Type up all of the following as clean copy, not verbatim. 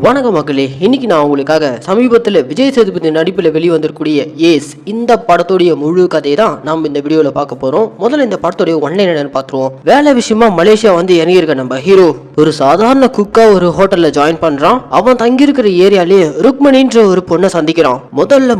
வணக்கம் மக்களே, இன்னைக்கு நான் உங்களுக்காக சமீபத்தில் விஜய் சேதுபதி நடிப்பில் வெளிவந்திருக்கூடிய ஏஸ் இந்த படத்துடைய முழு கதையை தான் நம்ம இந்த வீடியோவில் பார்க்க போறோம். முதல்ல இந்த படத்துடைய ஒன்லைன் என்னன்னு பார்த்துருவோம். வேலை விஷயமா மலேசியா வந்து இறங்கியிருக்க நம்ம ஹீரோ ஒரு சாதாரண குக்கா ஒரு ஹோட்டல்ல ஜாயின் பண்றான். அவன் தங்கியிருக்கிற ஏரியாலேயே ருக்மணின்ற ஒரு பொண்ணை சந்திக்கிறான்.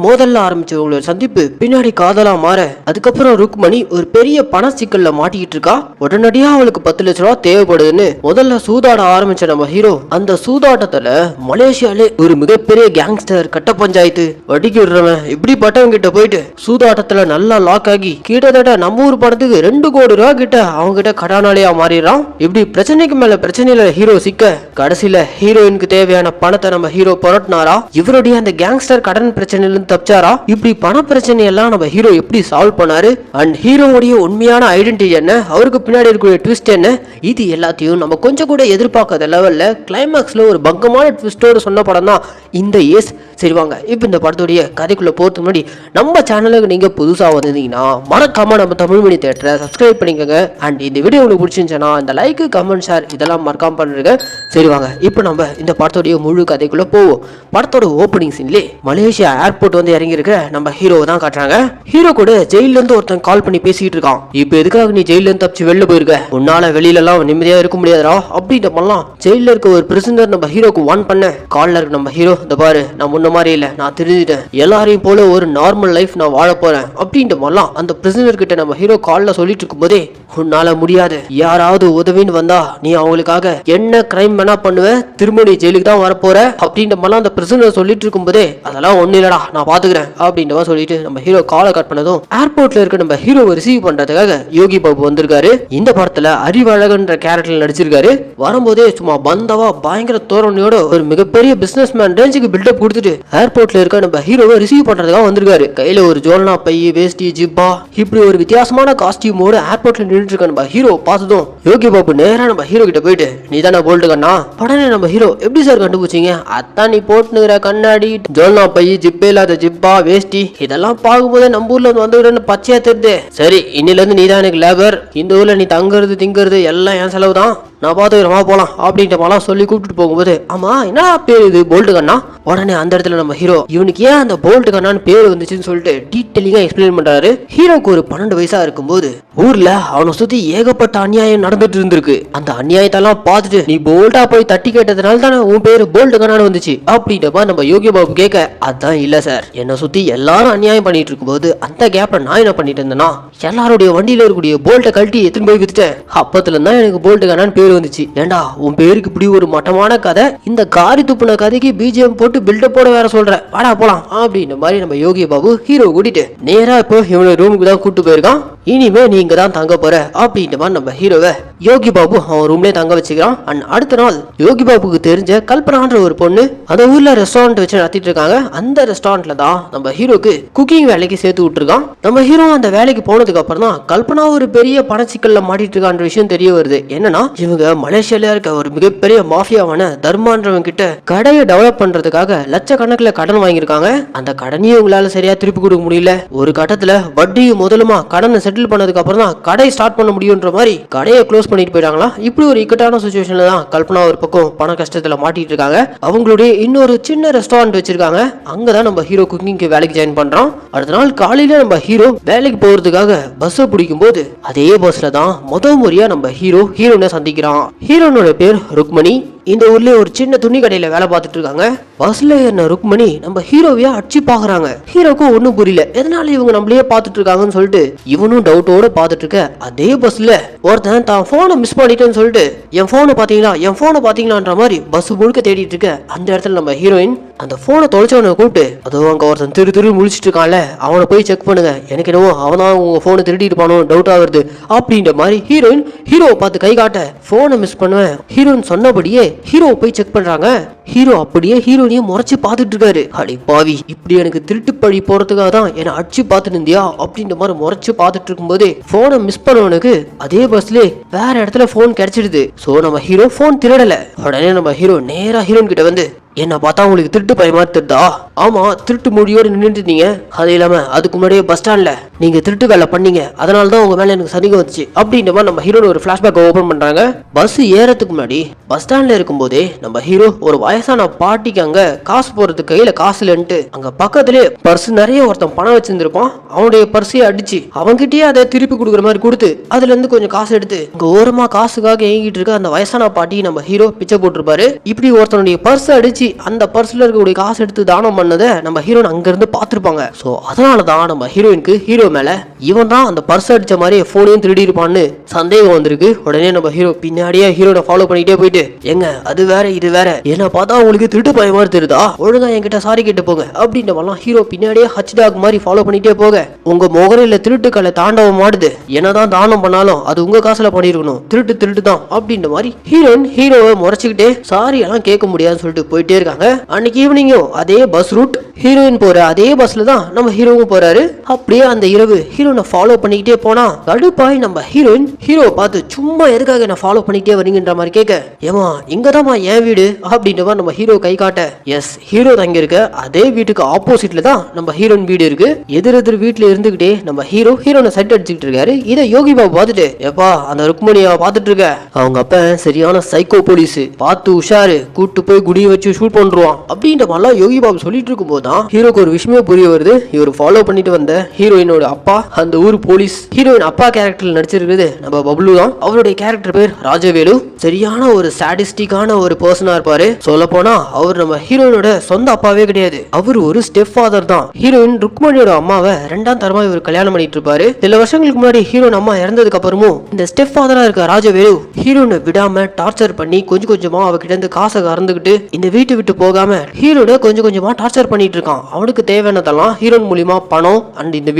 மோதல்ல ஆரம்பிச்சவங்களோட சந்திப்பு பின்னாடி காதலா மாற, அதுக்கப்புறம் ருக்மணி ஒரு பெரிய பண சிக்கல்ல மாட்டிக்கிட்டு இருக்கா. உடனடியா அவளுக்கு 10 லட்ச ரூபா தேவைப்படுதுன்னு முதல்ல சூதாட ஆரம்பிச்ச நம்ம ஹீரோ அந்த சூதாட்டத்துல மலேசியாலே ஒரு மிகப்பெரிய கேங்ஸ்டர் கட்ட பஞ்சாயத்து வட்டிக்கு விடுறவன் இப்படிப்பட்டவங்க கிட்ட போயிட்டு சூதாட்டத்துல நல்லா லாக் ஆகி கிட்டத்தட்ட நம்ம ஊர் படத்துக்கு 2 கோடி ரூபா கிட்ட அவங்க கிட்ட கடனாளியா மாறிடுறான். இப்படி பிரச்சனைக்கு மேல பிரச்சனையில ஹீரோ சிக்க கடைசியில ஹீரோயினுக்கு தேவையான பணத்தை நம்ம ஹீரோ புரட்டினாரா, இவருடைய அந்த கேங்ஸ்டர் கடன் பிரச்சனையில இருந்து தப்பிச்சாரா, இப்படி பண பிரச்சனை எல்லாம் நம்ம ஹீரோ எப்படி சால்வ் பண்ணாரு, அண்ட் ஹீரோவுடைய உண்மையான ஐடென்டிட்டி என்ன, அவருக்கு பின்னாடி இருக்கக்கூடிய ட்விஸ்ட் என்ன, இது எல்லாத்தையும் நம்ம கொஞ்சம் கூட எதிர்பார்க்காத லெவல்ல கிளைமேக்ஸ்ல ஒரு பங்கமான ட்விஸ்டோட சொன்ன படம் தான் இந்த ஏஸ். சரி வாங்க இப்போ இந்த படத்துடைய கதைக்குள்ள போறதுக்கு முன்னாடி நம்ம சேனலுக்கு நீங்க புதுசா வந்திருந்தீங்கன்னா மறக்காம நம்ம தமிழ் மணி தியேட்டரை சப்ஸ்கிரைப் பண்ணிக்கோங்க. அண்ட் இந்த வீடியோ உங்களுக்கு பிடிச்சிருந்துச்சுன்னா இந்த லைக் கமெண்ட் ஷேர் இதெல்லாம் மறக்காம பண்ணுங்க. சரி வாங்க இப்போ நம்ம இந்த படத்துடைய முழு கதைக்குள்ள போவோம். படத்தோட ஓப்பனிங் சீன்லே மலேசியா ஏர்போர்ட் வந்து இறங்கி இருக்க நம்ம ஹீரோவை தான் காட்டுறாங்க. ஹீரோ கூட ஜெயில இருந்து ஒருத்தன் கால் பண்ணி பேசிட்டு இருக்கான். இப்போ எதுக்காக நீ ஜெயில இருந்து தப்பிச்சு வெளில போயிருக்க, உன்னால வெளியில எல்லாம் நிம்மதியா இருக்க முடியாதா அப்படின்ற மாதிரிலாம் ஜெயில இருக்க ஒரு பிரிசனர் நம்ம ஹீரோக்கு வார்ன் பண்ண கால்ல இருக்கு நம்ம ஹீரோ, இந்த பாரு நான் முன்ன மாதிரி இல்ல, நான் திருந்திட்டேன், எல்லாரையும் போல ஒரு நார்மல் லைஃப் நான் வாழ போறேன் அப்படின்ற மாதிரிலாம் அந்த பிரிசனர் கிட்ட நம்ம ஹீரோ கால்ல சொல்லிட்டு இருக்கும் போதே, உன்னால முடியாது, யாராவது உதவின்னு வந்தா நீ அவங்களுக்காக என்ன கிரைம் வேணா பண்ணுவ, திரும்ப நீ ஜெயிலுக்கு தான் வரப்போற அப்படின்ற மாதிரிலாம் அந்த பிரிசனர் சொல்லிட்டு இருக்கும் போதே, அதெல்லாம் ஒண்ணு இல்லடா நான் பாத்துக்கிறேன் அப்படின்ற மாதிரி சொல்லிட்டு நம்ம ஹீரோ காலை கட் பண்ணதும் ஏர்போர்ட்ல இருக்க நம்ம ஹீரோவை ரிசீவ் பண்றதுக்காக யோகி பாபு வந்திருக்காரு. இந்த படத்துல அறிவழகன்ற கேரக்டர்ல நடிச்சிருக்காரு. வரும்போதே சும்மா பந்தவா பயங்கர தோரணையோட ஒரு மிகப்பெரிய பிசினஸ் மேன் ரேஞ்சுக்கு பில்டப் கொடுத்துட்டு ஏர்போர்ட்ல இருக்க நம்ம ஹீரோவை ரிசீவ் பண்றதுக்காக வந்திருக்காரு. கையில ஒரு ஜோல்னா பை, வேஷ்டி, ஜிப்பா, இப்படி ஒரு வித்தியாசமான காஸ்டியூமோட ஏர்போர்ட்ல நின்றுட்டு இருக்க நம்ம ஹீரோ பார்த்ததும் யோகி பாபு நேரா நம்ம ஹீரோ கிட்ட போயிட்டு, நீ தானே போல்ட் கண்ணா? உடனே நம்ம ஹீரோ, எப்படி சார் கண்டுபிடிச்சீங்க? அதான் நீ போட்டுக்கிற கண்ணாடி, ஜோல்னா பை, ஜிப்பே இல்லாத ஜிப்பா, வேஷ்டி இதெல்லாம் பார்க்கும்போது நம்ம ஊர்ல வந்துக்கிறேன்னு பச்சையா தெரியுது. சரி, இன்னில இருந்து நீ தான் எனக்கு லேபர், இந்த ஊர்ல நீ தங்குறது திங்கிறது எல்லாம் என் செலவு தான், நான் பார்த்துக்கிறமா போலாம் அப்படின்ற மாதிரிலாம் சொல்லி கூப்பிட்டு போகும்போது, ஆமா என்ன பேர் இது போல்ட் கண்ணா? உடனே அந்த இடத்துல நம்ம ஹீரோ இவனுக்கு ஏன் அந்த போல்ட் கண்ணான்னு பேர் வந்துச்சுன்னு சொல்லிட்டு டீட்டெயிலிங்கா எக்ஸ்பிளைன் பண்றாரு. ஹீரோக்கு ஒரு 12 வயசா இருக்கும்போது ஊர்ல அவனை சுத்தி ஏகப்பட்ட அநியாயம் நடந்துட்டு இருந்திருக்கு. அந்த அநியாயத்தெல்லாம் பார்த்துட்டு நீ போல்டா போய் தட்டி கேட்டதுனால தானே உன் பேரு போல்ட் கண்ணான்னு வந்துச்சு அப்படின்ற மாதிரி நம்ம யோகி பாபு கேட்க, அதான் இல்ல சார், என்னை சுத்தி எல்லாரும் அநியாயம் பண்ணிட்டு இருக்கும்போது அந்த கேப்ல நான் என்ன பண்ணிட்டு இருந்தேன்னா எல்லாருடைய வண்டியில இருக்கக்கூடிய போல்ட்டை கழட்டி எடுத்துன்னு போய் வித்துட்டேன். அப்பத்துல இருந்தா எனக்கு போல்ட் கண்ணான்னு பேர் வந்துச்சு. ஏண்டா உன் பேருக்கு இப்படி ஒரு மட்டமான கதை, இந்த காரி துப்புன கதைக்கு பிஜிஎம் போட்டு பில்டப் போட வேற சொல்ற, வாடா போலாம் அப்படின்ற மாதிரி நம்ம யோகி பாபு ஹீரோ கூட்டிட்டு நேரா இப்போ இவனை ரூமுக்கு தான் கூட்டு போயிருக்கான். இனிமே நீங்க தான் தங்க போற அப்படின்ற மாதிரி நம்ம ஹீரோவை யோகி பாபு அவன் ரூம்லயே தங்க வச்சுக்கிறான். அண்ட் அடுத்த நாள் யோகி பாபுக்கு தெரிஞ்ச கல்பனான்ற ஒரு பொண்ணு அந்த ஊர்ல ரெஸ்டாரண்ட் வச்சு நடத்திட்டு இருக்காங்க. அந்த ரெஸ்டாரண்ட்ல தான் நம்ம ஹீரோக்கு குக்கிங் வேலைக்கு சேர்த்து விட்டுருக்கான். நம்ம ஹீரோ அந்த வேலைக்கு போனதுக்கு அப்புறம் தான் கல்பனா ஒரு பெரிய பணச்சிக்கல்ல மாட்டிட்டு இருக்கான்ற விஷயம் தெரிய வருது. என்னன்னா இவங்க மலேசியால இருக்க ஒரு மிகப்பெரிய மாஃபியாவான தர்மான்றவங்க கிட்ட கடையை டெவலப் பண்றதுக்காக லட்சக்கணக்கில் கடன் வாங்கியிருக்காங்க. அந்த கடனையும் உங்களால சரியா திருப்பி கொடுக்க முடியல. ஒரு கட்டத்துல வட்டியும் முதலுமா கடனை செட்டில் பண்ணதுக்கு அப்புறம் தான் கடை ஸ்டார்ட் பண்ண முடியும்ன்ற மாதிரி கடையை க்ளோஸ் பண்ணிட்டு போயிட்டாங்களா. இப்படி ஒரு இக்கட்டான சிச்சுவேஷன்ல தான் கல்பனா ஒரு பக்கம் பண கஷ்டத்துல மாட்டிட்டு இருக்காங்க. அவங்களுடைய இன்னொரு சின்ன ரெஸ்டாரண்ட் வச்சிருக்காங்க. அங்கதான் நம்ம ஹீரோ குக்கிங்க்கு வேலைக்கு ஜாயின் பண்றான். அடுத்த நாள் காலையில நம்ம ஹீரோ வேலைக்கு போறதுக்காக பஸ் பிடிக்கும் போது அதே பஸ்ல தான் முறையா நம்ம ஹீரோனை சந்திக்கிறான். ஹீரோனோட பேர் ருக்மணி. இந்த ஊர்ல ஒரு சின்ன துணி கடையில வேலை பார்த்துட்டு இருக்காங்க. பஸ்ல ஏறின ருக்மணி நம்ம ஹீரோவையா அடிச்சு பாக்குறாங்க. ஹீரோக்கும் ஒன்னும் புரியல, எதனால இவங்க நம்மளையே பார்த்துட்டு இருக்காங்கன்னு சொல்லிட்டு இவனும் டவுட்டோட பார்த்துட்டு இருக்க. அதே பஸ்ல ஒருத்தன் தான் போனை மிஸ் பண்ணிட்டேன்னு சொல்லிட்டு என் போனை பாத்தீங்களான்ற மாதிரி பஸ் முழுக்க தேடிட்டு இருக்க. அந்த இடத்துல நம்ம ஹீரோயின் அந்த போனை தொலைச்சவனை கூப்பிட்டு, அதோ அங்க ஒருத்தன் திரு முழிச்சிட்டு இருக்கான்ல, அவனை போய் செக் பண்ணுங்க, எனக்கு என்னவோ அவன் உங்க போனை திருடிட்டு போனோ டவுட் ஆகுது அப்படின்ற மாதிரி ஹீரோயின் ஹீரோவை பார்த்து கை காட்ட, போனை மிஸ் பண்ணுவேன். ஹீரோயின் சொன்னபடியே ஹீரோ போய் செக் பண்றாங்க. ஹீரோ அப்படியே ஹீரோனையும் முறைச்சு பார்த்துட்டு இருக்காரு. அடி பாவி, இப்படி எனக்கு திருட்டு பழி போறதுக்காக தான் என்ன அடிச்சு பார்த்துட்டு இருந்தியா அப்படின்ற மாதிரி முறைச்சு பார்த்துட்டு இருக்கும் போதே போனை மிஸ் பண்ணவனுக்கு அதே பஸ்ல வேற இடத்துல போன் கிடைச்சிடுது. சோ நம்ம ஹீரோ போன் திருடல. உடனே நம்ம ஹீரோ நேரா ஹீரோன் கிட்ட வந்து, என்ன பார்த்தா உங்களுக்கு திருட்டு பழி மாதிரி தெரிதா, ஆமா திருட்டு மொழியோட நின்றுட்டு இருந்தீங்க, அது இல்லாம அதுக்கு முன்னாடியே பஸ் ஸ்டாண்ட்ல நீங்க திருட்டு வேலை பண்ணீங்க, அதனாலதான் உங்க மேல எனக்கு சந்தேகம் வந்துச்சு அப்படின்ற மாதிரி நம்ம ஹீரோ ஒரு பிளாஷ்பேக் ஓபன் பண்றாங்க. பஸ் ஏறதுக்கு முன்னாடி பஸ் ஸ்டாண்ட்ல இருக்கும்போதே நம்ம ஹீரோ ஒரு வயசான பாட்டிக்கு அங்க காசு போறதுக்கு கையில காசு இல்லன்ட்டு அங்க பக்கத்திலே பர்ஸ் நிறைய ஒருத்தன் பணம் வச்சிருந்திருப்பான், அவனுடைய பர்ஸையே அடிச்சு அவன்கிட்டயே அதை திருப்பி கொடுக்குற மாதிரி கொடுத்து அதுல இருந்து கொஞ்சம் காசு எடுத்து இங்க ஓரமா காசுக்காக ஏங்கிட்டு இருக்க அந்த வயசான பாட்டி நம்ம ஹீரோ பிச்சை போட்டிருப்பாரு. இப்படி ஒருத்தனுடைய பர்ஸ் அடிச்சு அந்த பர்ஸ்ல இருக்கக்கூடிய காசு எடுத்து தானம் பண்ணதை நம்ம ஹீரோன் அங்க இருந்து பாத்துருப்பாங்க. சோ அதனாலதான் நம்ம ஹீரோயினுக்கு ஹீரோ மேல இவன் தான் அந்த பர்ஸ் அடிச்ச மாதிரி போனையும் திருடி இருப்பான்னு சந்தேகம் வந்திருக்கு. உடனே நம்ம ஹீரோ பின்னாடியே ஹீரோனை ஃபாலோ பண்ணிட்டே போயிட்டு, எங்க அது வேற இது வேற, என்ன பார்த்தா உங்களுக்கு திருட்டு பய மாதிரி தெரியுதா, ஒழுங்கா என்கிட்ட சாரி கேட்டு போங்க அப்படின்ற மாதிரிலாம் ஹீரோ பின்னாடியே ஹச் டாக் மாதிரி ஃபாலோ பண்ணிட்டே போக, உங்க முகரையில திருட்டுக்களை தாண்டவம் மாடுது, என்னதான் தானம் பண்ணாலும் அது உங்க காசுல பண்ணிருக்கணும், திருட்டு திருட்டு தான் அப்படின்ற மாதிரி ஹீரோயின் ஹீரோவை முறைச்சுக்கிட்டே சாரி எல்லாம் கேட்க முடியாதுன்னு சொல்லிட்டு போயிட்டே இருக்காங்க. அன்னைக்கு ஈவினிங்கும் அதே பஸ் ரூட், ஹீரோயின் போற அதே பஸ்ல தான் நம்ம ஹீரோவும் போறாரு. அப்படியே அந்த இரவு ஹீரோனை ஃபாலோ பண்ணிக்கிட்டே போனா கடுப்பாய் நம்ம ஹீரோயின் ஹீரோவை பார்த்து, சும்மா எதுக்காக என்ன ஃபாலோ பண்ணிக்கிட்டே வரீங்கன்ற மாதிரி கேட்க, ஏமா இங்கதாம்மா என் வீடு அப்படின்ற மாதிரி நம்ம ஹீரோ கை காட்ட, எஸ் ஹீரோ தங்கி இருக்க அதே வீட்டுக்கு ஆப்போசிட்ல தான் நம்ம ஹீரோயின் வீடு இருக்கு. எதிர் வீட்டுல இருந்துகிட்டே நம்ம ஹீரோ ஹீரோனை சைட் அடிச்சுட்டு இருக்காரு. இதை யோகி பாபு பார்த்துட்டு, எப்பா அந்த ருக்மணியை பார்த்துட்டு இருக்க, அவங்க அப்ப சரியான சைக்கோ போலீஸ், பார்த்து உஷாரு, கூட்டு போய் குடியை வச்சு ஷூட் பண்றான் அப்படின்ற மாதிரிலாம் யோகி பாபு சொல்லிட்டு இருக்கும் போது தான் ஹீரோக்கு ஒரு விஷயமே புரிய வருது. இவர் ஃபாலோ பண்ணிட்டு வந்த ஹீரோயினோட அப்பா அந்த ஊர் போலீஸ். ஹீரோயின் அப்பா கேரக்டர்ல நடிச்சிருக்கிறது நம்ம பப்ளு தான். அவருடைய கேரக்டர் பேர் ராஜவேலு. சரியான ஒரு சாடிஸ்டிக்கான ஒரு பர்சனா இருப்பாரு. சொல்ல போனா அவர் நம்ம ஹீரோயினோட சொந்த அப்பாவே கிடையாது, அவர் ஒரு ஸ்டெப் ஃபாதர் தான். ஹீரோயின் ருக்மணியோட அம்மாவை ரெண்டாம் தரமா இவர் கல்யாணம் பண்ணிட்டு இருப்பாரு. சில வருஷங்களுக்கு முன்னாடி ஹீரோயின் அம்மா இறந்ததுக்கு அப்புறமும் இந்த ஸ்டெப் ஃபாதரா இருக்க ராஜவேலு ஹீரோனை விடாம டார்ச்சர் பண்ணி கொஞ்சம் கொஞ்சமா அவகிட்ட இருந்து காசை கறந்துகிட்டு இந்த வீட்டை விட்டு போகாம ஹீரோட கொஞ்சம் கொஞ்சமா டார்ச்சர் பண்ணிட்டு இருக்கான். அவனுக்கு தேவையானதெல்லாம் ஹீரோயின் மூலியமா பணம் அண்ட் இந்த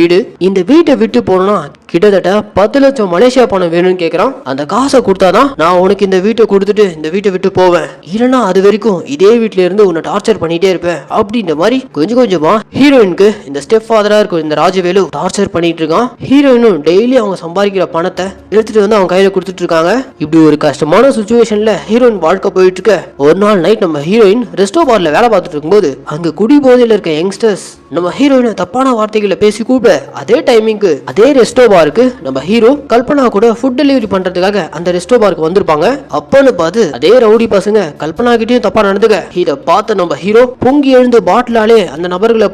வீட்டை விட்டு போனா கிட்டத்தட்ட 10 லட்சம் மலேசியா பணம் வேணும்னு கேக்குறான். அந்த காசை கொடுத்தாதான் நான் உனக்கு இந்த வீட்டை கொடுத்துட்டு இந்த வீட்டை விட்டு போவேன், இல்லைன்னா அது வரைக்கும் இதே வீட்டுல இருந்து உன்னை டார்ச்சர் பண்ணிட்டே இருப்பேன் அப்படின்ற மாதிரி கொஞ்சம் கொஞ்சமா ஹீரோயினுக்கு இந்த ஸ்டெப் ஃபாதரா இருக்கும் இந்த ராஜவேலு டார்ச்சர் பண்ணிட்டு இருக்கான். ஹீரோயினும் டெய்லி அவங்க சம்பாதிக்கிற பணத்தை எடுத்துட்டு வந்து அவங்க கையில கொடுத்துட்டு இருக்காங்க. இப்படி ஒரு கஷ்டமான சுச்சுவேஷன்ல ஹீரோயின் வாழ்க்கை போயிட்டு இருக்க ஒரு நாள் நைட் நம்ம ஹீரோயின் ரெஸ்டோ பார்ல வேலை பார்த்துட்டு இருக்கும்போது அங்க குடி போதையில இருக்க யங்ஸ்டர்ஸ் நம்ம ஹீரோயினை தப்பான வார்த்தைகளை பேசி கூப்பிட அதே டைமிங்க்கு அதே ரெஸ்டோ பாருக்கு நம்ம ஹீரோ கல்பனா கூட ஃபுட் டெலிவரி பண்றதுக்காக அந்த ரெஸ்டோ பாருக்கு வந்திருப்பாங்க. அப்பன்னு பார்த்து அதே ரவுடி பசங்க கல்பனா கிட்டயும் தப்பா நடந்துக்க, இத பார்த்து நம்ம ஹீரோ பொங்கி எழுந்து பாட்டிலாலே அந்த நபர்களை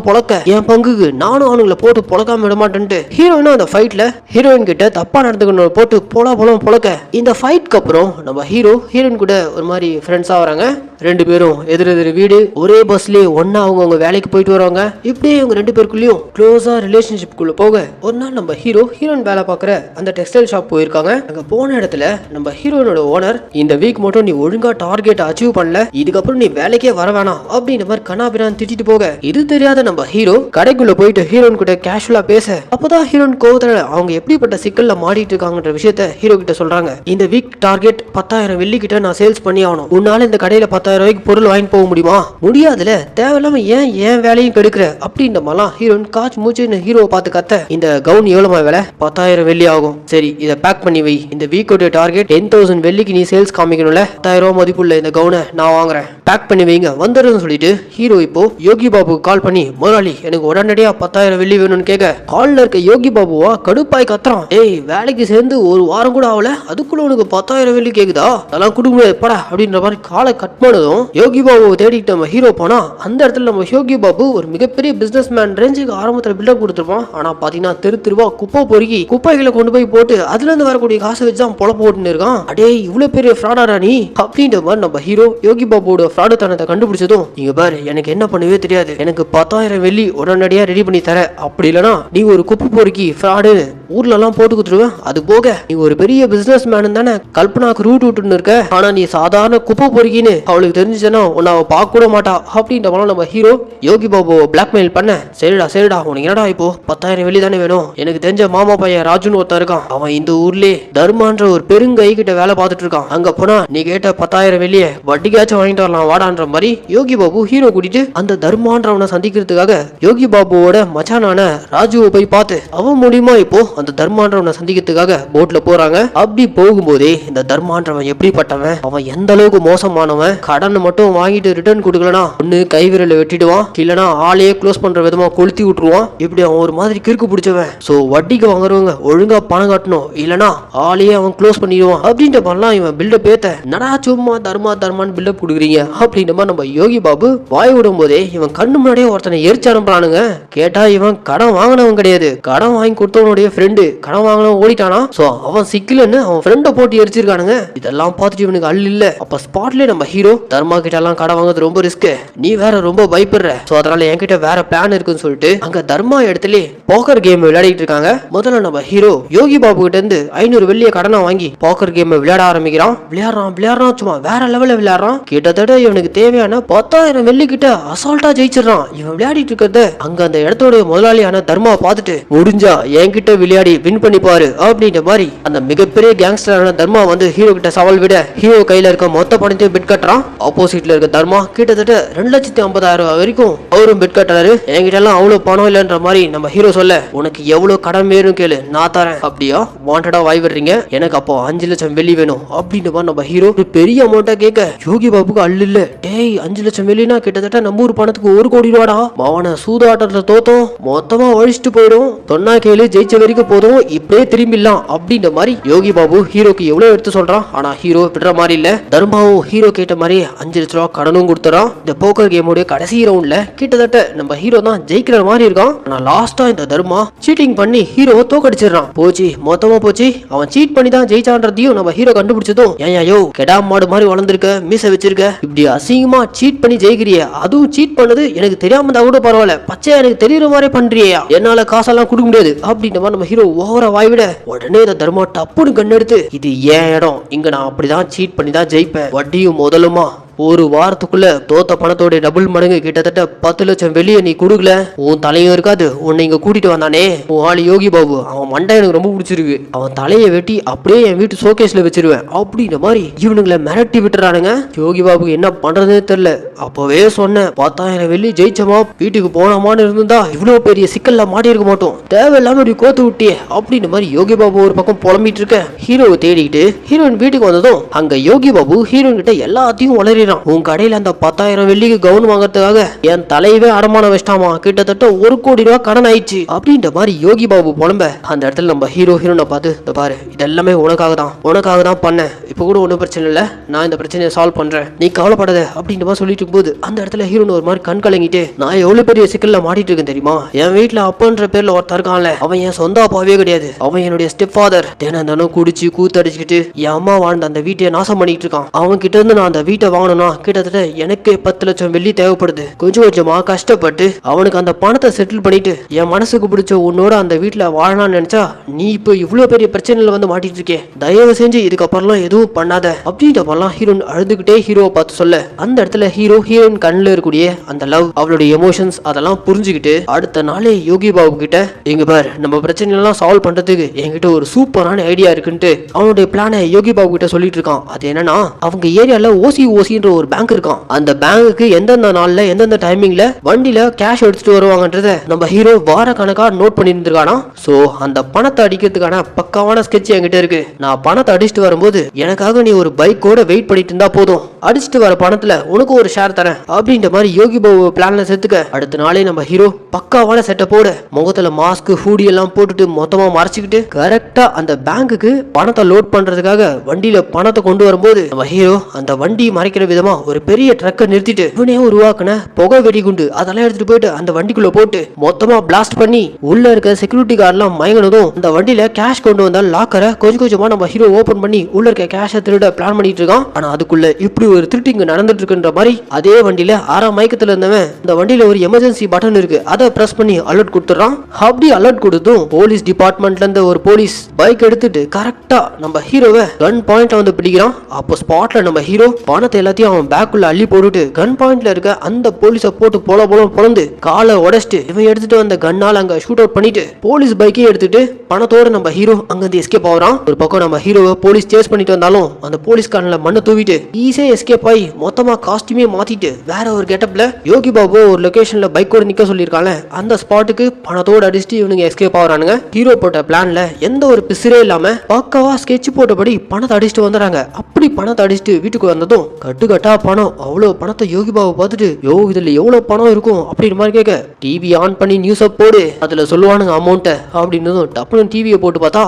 பொழக்க, என் பங்குக்கு நானும் அவனுங்களை போட்டு பொழக்காம விட மாட்டேன்ட்டு ஹீரோயினும் அந்த ஃபைட்ல ஹீரோயின் கிட்ட தப்பா நடந்துக்கணும் போட்டு பொழக்க. இந்த ஃபைட்க்கு அப்புறம் நம்ம ஹீரோ ஹீரோயின் கூட ஒரு மாதிரி ஃப்ரெண்ட்ஸா வராங்க. ரெண்டு பேரும் எதிர் வீடு, ஒரே பஸ்லயே ஒன்னா அவங்க வேலைக்கு போயிட்டு வருவாங்க. இப்படியே இவங்க ரெண்டு பேருக்குள்ளயும் க்ளோஸா ரிலேஷன்ஷிப் குள்ள போக ஒரு நாள் நம்ம ஹீரோயின் வேலை பார்க்குற அந்த டெக்ஸ்டைல் ஷாப் போயிருக்காங்க. அங்க போன இடத்துல நம்ம ஹீரோயினோட ஓனர், இந்த வீக் மட்டும் நீ ஒழுங்கா டார்கெட் அச்சீவ் பண்ணல, இதுக்கப்புறம் நீ வேலைக்கே வர வேணாம் அப்படின்ற மாதிரி கண்ணாபிரான் திட்டிட்டு போக, இது தெரியாத நம்ம ஹீரோ கடைக்குள்ள போயிட்டு ஹீரோயின் கிட்ட கேஷுவலா பேச, அப்பதான் ஹீரோயின் கோவத்துல அவங்க எப்படிப்பட்ட சிக்கல்ல மாடிட்டு இருக்காங்கன்ற விஷயத்த ஹீரோ கிட்ட சொல்றாங்க. இந்த வீக் டார்கெட் 10,000 வெள்ளி கிட்ட நான் சேல்ஸ் பண்ணி ஆகணும், உன்னால இந்த கடையில 10,000 ரூபாய்க்கு பொருள் வாங்கிட்டு போக முடியுமா? முடியாதுல, தேவையில்லாம ஏன் வேலையும் கெடுக்கிற அப்படின்ற மாதிரிலாம் ஹீரோயின் காச்சு மூச்சு ஹீரோவை பார்த்து கத்த, இந்த கவுன் எவ்வளவு வேலை? 10,000 வெள்ளி ஆகும். சரி இதை பேக் பண்ணி வை, இந்த வீக்கோட டார்கெட் 10,000 வெள்ளிக்கு நீ சேல்ஸ் காமிக்கணும்ல, 10,000 ரூபாய் மதிப்புள்ள இந்த கவுனை நான் வாங்குறேன், பேக் பண்ணி வைங்க வந்துடுன்னு சொல்லிட்டு ஹீரோ இப்போ யோகி பாபுக்கு கால் பண்ணி, முதலாளி எனக்கு உடனடியா 10,000 வெள்ளி வேணும்னு கேட்க, கால்ல இருக்க யோகி பாபுவா கடுப்பாய் கத்துறான், ஏய் வேலைக்கு சேர்ந்து ஒரு வாரம் கூட ஆகல, அதுக்குள்ள உனக்கு 10,000 வெள்ளி கேக்குதா, அதெல்லாம் கொடுக்க முடியாது படா அப்படின்ற மாதிரி காலை கட் பண்ணதும் யோகி பாபுவை தேடிட்டு நம்ம ஹீரோ போனா அந்த இடத்துல நம்ம யோகி பாபு ஒரு மிகப்பெரிய பிசினஸ் மேன் ரேஞ்சுக்கு ஆரம்பத்துல பில்டப் கொடுத்துருப்பான். ஆனா பாத்தீங்கன்னா தெருவா குப்பை பொறுக்கி குப்பைகளை கொண்டு போய் போட்டு அதுல இருந்து வரக்கூடிய காசை வச்சுதான் பொழப்பு போட்டுன்னு இருக்கான். அடே இவ்வளவு பெரிய ஃப்ராடா நீ அப்படின்ற மாதிரி நம்ம ஹீரோ யோகி பாபுவோட ஃப்ராடு தனத்தை கண்டுபிடிச்சதும், நீங்க பாரு எனக்கு என்ன பண்ணவே தெரியாது, எனக்கு 10,000 வெள்ளி உடனடியா ரெடி பண்ணி தர, அப்படி இல்லைன்னா நீ ஒரு குப்பை பொறுக்கி ஃப்ராடு ஊர்ல எல்லாம் போட்டு கொடுத்துருவேன், அது போக நீ ஒரு பெரிய பிசினஸ் மேன் தானே கல்பனாக்கு ரூட் விட்டுன்னு இருக்க, ஆனா நீ சாதாரண குப்பை பொறுக்கின்னு அவளுக்கு தெரிஞ்சுச்சுன்னா உன்னை அவ பார்க்க கூட மாட்டா அப்படின்ற மாதிரி நம்ம ஹீரோ யோகி பாபுவை பிளாக்மெயில் பண்ண, சரிடா உனக்கு என்னடா இப்போ 10,000 வெள்ளி தானே வேணும், எனக்கு தெரிஞ்ச மாமா பையன் ராஜுன்னு ஒருத்தன் இருக்கான், அவன் இந்த ஊர்லயே தர்மான்ற ஒரு பெருங்கை கிட்ட வேலை பார்த்துட்டு இருக்கான், அங்க போனா நீ கேட்ட 10,000 வெள்ளிய வட்டிக்காச்சும் வாங்கிட்டு வரலாம் வாடான்ற மாதிரி யோகி பாபு ஹீரோ கூட்டிட்டு அந்த தர்மான்றவனை சந்திக்கிறதுக்காக யோகி பாபுவோட மச்சானான ராஜுவை போய் பார்த்து அவன் மூலியமா இப்போ அந்த தர்மான்றவனை சந்திக்கிறதுக்காக போட்ல போறாங்க. அப்படி போகும்போதே இந்த தர்மான்றவன் எப்படிப்பட்டவன், அவன் எந்த அளவுக்கு மோசமானவன், கடன் மட்டும் வாங்கிட்டு ரிட்டர்ன் கொடுக்கலனா ஒண்ணு கைவிரலை வெட்டிடுவான், இல்லனா ஆளையே க்ளோஸ் பண்ற விதமா கொளுத்தி விட்டுருவான். இப்படி அவன் ஒரு மாதிரி கிறுக்கு பிடிச்சவன். சோ வட்டிக்கு வாங்குறவங்க ஒழுங்கா பணம் கட்டணும், இல்லனா ஆளையே அவன் க்ளோஸ் பண்ணிடுவான் அப்படின்ற மாதிரிலாம் இவன் பில்டப் ஏத்த நடா சும்மா தர்மான்னு பில்டப் கொடுக்குறீங்க அப்படின்ற மாதிரி நம்ம யோகி பாபு வாய் விடும் போதே இவன் கண்ணு முன்னாடியே ஒருத்தனை எரிச்சு அனுப்புறானுங்க. கேட்டா இவன் கடன் வாங்கினவன் கிடையாது, கடன் வாங்கி கொடுத்தவனுடைய ஃப்ரெண்டு. கடன் வாங்கினவன் ஓடிட்டானா, சோ அவன் சிக்கலன்னு அவன் ஃப்ரெண்டை போட்டு எரிச்சிருக்கானுங்க. இதெல்லாம் பார்த்துட்டு இவனுக்கு அள்ளு இல்ல. அப்ப ஸ்பாட்லயே நம்ம ஹீரோ தர்மா கிட்ட எல்லாம் கடன் வாங்குறது ரொம்ப ரிஸ்க், நீ வேற ரொம்ப பயப்படுற, சோ அதனால என்கிட்ட வேற பிளான் இருக்குன்னு சொல்லிட்டு அங்க தர்மா இடத்துல போக்கர் கேம் விளையாடிட்டு இருக்காங்க. முதல்ல நம்ம ஹீரோ யோகி பாபு கிட்ட இருந்து 500 வெள்ளிய கடனை வாங்கி போக்கர் கேம் விளையாட ஆரம்பிக்கிறான். விளையாடுறான் சும்மா வேற லெவல்ல விளையாடுறான். கிட்டத்தட்ட இவனுக்கு தேவையான 10,000 வெள்ளி கிட்ட அசால்ட்டா ஜெயிச்சிடறான். இவன் விளையாடிட்டு இருக்கிறத அங்க அந்த இடத்தோட முதலாளியான தர்மா பார்த்துட்டு, முடிஞ்சா என்கிட்ட விளையாடி வின் பண்ணி பாரு அப்படின்ற மாதிரி அந்த மிகப்பெரிய கேங்ஸ்டரான தர்மா வந்து ஹீரோ கிட்ட சவால் விட, ஹீரோ கையில இருக்க மொத்த பணத்தையும் பிட் கட்டுறான். ஆப்போசிட்ல இருக்க தர்மா கிட்டத்தட்ட 2,50,000 வரைக்கும் அவரும் பிட் கட்டுறாரு. என்கிட்ட எல்லாம் அவ்வளவு பணம் இல்லைன்ற மாதிரி நம்ம ஹீரோ சொல்ல, உனக்கு எவ்வளவு கடன் வேணும் கேளு நான் தரேன். அப்படியா வாண்டடா வாய் விடுறீங்க, எனக்கு அப்போ 5 லட்சம் வெள்ளி வேணும் அப்படின்ற மாதிரி நம்ம ஹீரோ பெரிய அமௌண்ட்டா கேட்க யோகி பாபுக்கு அள்ளு இல்ல. டேய் 5 லட்சம் வெள்ளினா கிட்டத்தட்ட நம்ம ஊர் பணத்துக்கு 1 கோடி ரூபாடா. மாவன சூதாட்டத்துல தோத்தோம், மொத்தமா ஒழிச்சிட்டு போயிடும், தொன்னா கேளு ஜெயிச்ச வரைக்கும் போதும், இப்படியே திரும்பிடலாம் அப்படின்ற மாதிரி யோகி பாபு ஹீரோக்கு எவ்வளவு எடுத்து சொல்றான். ஆனா ஹீரோ விடுற மாதிரி இல்ல. தர்மாவும் ஹீரோ கேட்ட மாதிரி 5 லட்ச ரூபா கடனும் கொடுத்துறான். இந்த போக்கர் கேமோட கடைசி ரவுண்ட்ல கிட்டத்தட்ட நம்ம ஹீரோ தான் ஜெயிக்கிற மாதிரி இருக்கான். ஆனா லாஸ்டா இந்த தர்மா சீட்டிங் பண்ணி ஹீரோவை தோக்கடிச்சிடறான். போச்சு மொத்தமா போச்சு. அவன் சீட் பண்ணி தான் ஜெயிச்சான்றதையும் நம்ம ஹீரோ கண்டுபிடிச்சதும், ஏன் கெடா மாடு மாதிரி வளர்ந்துருக்க, மீச வச்சிருக்க, இப்படி அசிங்கமா சீட் பண்ணி ஜெயிக்கிறிய, அதுவும் சீட் பண்ணது எனக்கு தெரியாம இருந்தா கூட பரவாயில்ல, பச்சை எனக்கு தெரியற மாதிரி பண்றியா, என்னால காசெல்லாம் கொடுக்க முடியாது அப்படின்ற மாதிரி நம்ம ஹீரோ ஓவரா வாய் விட, உடனே இந்த தர்மா டப்புன்னு கண்ணெடுத்து, இது ஏன் இடம், இங்க நான் அப்படிதான் சீட் பண்ணி தான் ஜெயிப்பேன், வட்டியும் முதலுமா ஒரு வாரத்துக்குள்ள தோத்த பணத்தோட டபுள் மடங்கு கிட்டத்தட்ட 10 லட்சம் வெளியே நீ கொடுக்கல உன் தலையும் இருக்காது. உன்னை இங்க கூட்டிட்டு வந்தானே உன் ஆளு யோகி பாபு, அவன் மண்டை எனக்கு ரொம்ப பிடிச்சிருக்கு, அவன் தலையை வெட்டி அப்படியே என் வீட்டு ஷோகேஸ்ல வச்சிருவேன் அப்படின்ற மாதிரி இவனுங்களை மிரட்டி விட்டுறானுங்க. யோகி பாபுக்கு என்ன பண்றதுன்னு தெரியல. அப்பவே சொன்னேன் 10,000 வெள்ளி ஜெயிச்சமா வீட்டுக்கு போனோமான்னு இருந்தா இவ்வளவு பெரிய சிக்கல்ல மாட்டி இருக்க மாட்டோம், தேவையில்லாம இப்படி கோத்து விட்டியே அப்படின்ற மாதிரி யோகி பாபு ஒரு பக்கம் புலம்பிட்டு இருக்க. ஹீரோவை தேடிக்கிட்டு ஹீரோயின் வீட்டுக்கு வந்ததும் அங்க யோகி பாபு ஹீரோயின் கிட்ட எல்லாத்தையும் வளரி, உன் கடையில அந்த 10,000 வெள்ளிக்கு கவுன் வாங்கறதுக்காக என் தலையவே அடமானம் வச்சிட்டாமா, கிட்டத்தட்ட 1 கோடி ரூபாய் கடன் ஆயிடுச்சு அப்படின்ற மாதிரி யோகி பாபு புலம்ப. அந்த இடத்துல நம்ம ஹீரோனை பார்த்து, இந்த பாரு இதெல்லாமே உனக்காக தான் பண்ணேன், இப்ப கூட ஒன்றும் பிரச்சனை இல்லை, நான் இந்த பிரச்சனையை சால்வ் பண்றேன், நீ கவலைப்படாத அப்படின்ற மாதிரி சொல்லிட்டு இருக்கும்போது அந்த இடத்துல ஹீரோன் ஒரு மாதிரி கண் கலங்கிட்டு, நான் எவ்வளவு பெரிய சிக்கல்ல மாட்டிட்டு இருக்கேன் தெரியுமா, என் வீட்டுல அப்பன்ற பேர்ல ஒருத்தர் இருக்கான்ல, அவன் என் சொந்த அப்பாவே கிடையாது, அவன் என்னுடைய ஸ்டெப் ஃபாதர், தினம் குடிச்சு கூத்தடிச்சுக்கிட்டு என் அம்மா வாழ்ந்த அந்த வீட்டையை நாசம் பண்ணிட்டு இருக்கான். அவன் கிட்ட இருந்து நான் அந்த வீட்டை வாங்கணும், கிட்டத்தட்ட எனக்கு 10 லட்சம் வெள்ளி தேவைப்படுது. கொஞ்சமா கஷ்டப்பட்டு அவனுக்கு அந்த பணத்தை செட்டில் பண்ணிட்டு என் மனசுக்கு பிடிச்ச உன்னோட அந்த வீட்டுல வாழலாம்னு நினைச்சா நீ இப்போ இவ்வளவு பெரிய பிரச்சனையில வந்து மாட்டிட்டு இருக்கே, தயவு செஞ்சு இதுக்கப்புறம் எதுவும் பண்ணாத அப்படின்றப்பெல்லாம் ஹீரோன் அழுதுகிட்டே ஹீரோவை பார்த்து சொல்ல, அந்த இடத்துல ஹீரோயின் கண்ணில் இருக்கக்கூடிய அந்த லவ், அவளுடைய எமோஷன்ஸ் அதெல்லாம் புரிஞ்சுக்கிட்டு அடுத்த நாளே யோகி பாபு கிட்ட, எங்க பார் நம்ம பிரச்சனை எல்லாம் சால்வ் பண்றதுக்கு என்கிட்ட ஒரு சூப்பரான ஐடியா இருக்குன்ட்டு அவனுடைய பிளானை யோகி பாபு கிட்ட சொல்லிட்டு இருக்கான். அது என்னன்னா, அவங்க ஏரியால ஓசின்ற ஒரு பேங்க் இருக்கான். அந்த பேங்குக்கு எந்தெந்த நாள்ல எந்தெந்த டைமிங்ல வண்டியில கேஷ் எடுத்துட்டு வருவாங்கன்றத நம்ம ஹீரோ வார கணக்கா நோட் பண்ணி இருந்திருக்கானா. சோ அந்த பணத்தை அடிக்கிறதுக்கான பக்காவான ஸ்கெட்ச் என்கிட்ட இருக்கு. நான் பணத்தை அடிச்சுட்டு வரும்போது எனக்காக நீ ஒரு பைக்கோட வெயிட் பண்ணிட்டு இருந்தா போதும், அடிச்சுட்டு வர பணத்துல உனக்கு ஒரு ஷேர் தரேன் அப்படின்ற மாதிரி யோகி பாபு பிளான்ல சேர்த்துக்க. அடுத்த நாளே நம்ம ஹீரோ பக்காவான செட்டப்போட முகத்துல மாஸ்க் ஹூடி எல்லாம் போட்டுட்டு மொத்தமா மறைச்சுக்கிட்டு கரெக்டா அந்த பேங்குக்கு பணத்தை லோட் பண்றதுக்காக வண்டியில பணத்தை கொண்டு வரும்போது நம்ம ஹீரோ அந்த வண்டி மறைக்கிற விதமா ஒரு பெரிய ட்ரக்கை நிறுத்திட்டு இவனே உருவாக்குன புகை வெடிகுண்டு அதெல்லாம் எடுத்துட்டு போயிட்டு அந்த வண்டிக்குள்ள போட்டு மொத்தமா பிளாஸ்ட் பண்ணி உள்ள இருக்க செக்யூரிட்டி கார்டெல்லாம் மயங்கினதும் அந்த வண்டியில கேஷ் கொண்டு வந்த லாக்கரை கொஞ்சமா நம்ம ஹீரோ ஓபன் பண்ணி உள்ள இருக்க கேஷை திருட பிளான் பண்ணிட்டு இருக்கான். ஆனா அதுக்குள்ள இப்படி ஒரு திருட்டு நடந்துட்டு இருக்குன்ற மாதிரி அதே வண்டியில 6ஆம் மயக்கத்துல இருந்தவன் இந்த வண்டியில ஒரு எமர்ஜென்சி பட்டன் இருக்கு, அதை பிரஸ் பண்ணி அலர்ட் கொடுத்துறான். அப்படி அலர்ட் கொடுத்தும் போலீஸ் டிபார்ட்மெண்ட்ல இருந்து ஒரு போலீஸ் பைக் எடுத்துட்டு கரெக்டா நம்ம ஹீரோவை கன் பாயிண்ட்ல வந்து பிடிக்கிறான். அப்போ ஸ்பாட்ல நம்ம ஹீரோ பணத்தை எல்லாத்தையும் எல்லாத்தையும் அவன் பேக்குள்ள அள்ளி போட்டுட்டு கன் பாயிண்ட்ல இருக்க அந்த போலீஸை போட்டு போல பொழந்து காலை உடைச்சிட்டு இவன் எடுத்துட்டு வந்த கண்ணால் அங்க ஷூட் அவுட் பண்ணிட்டு போலீஸ் பைக்கே எடுத்துட்டு பணத்தோட நம்ம ஹீரோ அங்கிருந்து எஸ்கேப் ஆகுறான். ஒரு பக்கம் நம்ம ஹீரோவை போலீஸ் சேஸ் பண்ணிட்டு வந்தாலும் அந்த போலீஸ்காரன்ல மண்ணை தூவிட்டு ஈஸியா எஸ்கேப் ஆகி மொத்தமா காஸ்டியூமே மாத்திட்டு வேற ஒரு கெட்டப்ல யோகி பாபு ஒரு லொகேஷன்ல பைக்கோட நிக்க சொல்லியிருக்காங்க. அந்த ஸ்பாட்டுக்கு பணத்தோட அடிச்சுட்டு இவனுங்க எஸ்கேப் ஆகுறானுங்க. ஹீரோ போட்ட பிளான்ல எந்த ஒரு பிசுரே இல்லாம பக்காவா ஸ்கெட்ச் போட்டபடி பணத்தை அடிச்சுட்டு வந்துறாங்க. அப்படி பணத்தை அடிச்சுட்டு வீட்டுக்கு வந்ததும் கட்டுக்கட்டா பணம். அவ்வளவு பணத்தை யோகி பாபு பார்த்துட்டு யோ இதுல எவ்வளவு பணம் இருக்கும் அப்படின்ற மாதிரி கேட்க டிவி ஆன் பண்ணி நியூஸ போடு அதுல சொல்லுவானுங்க அமௌண்ட் அப்படின்னு டப்புனு டிவியை போட்டு பார்த்தா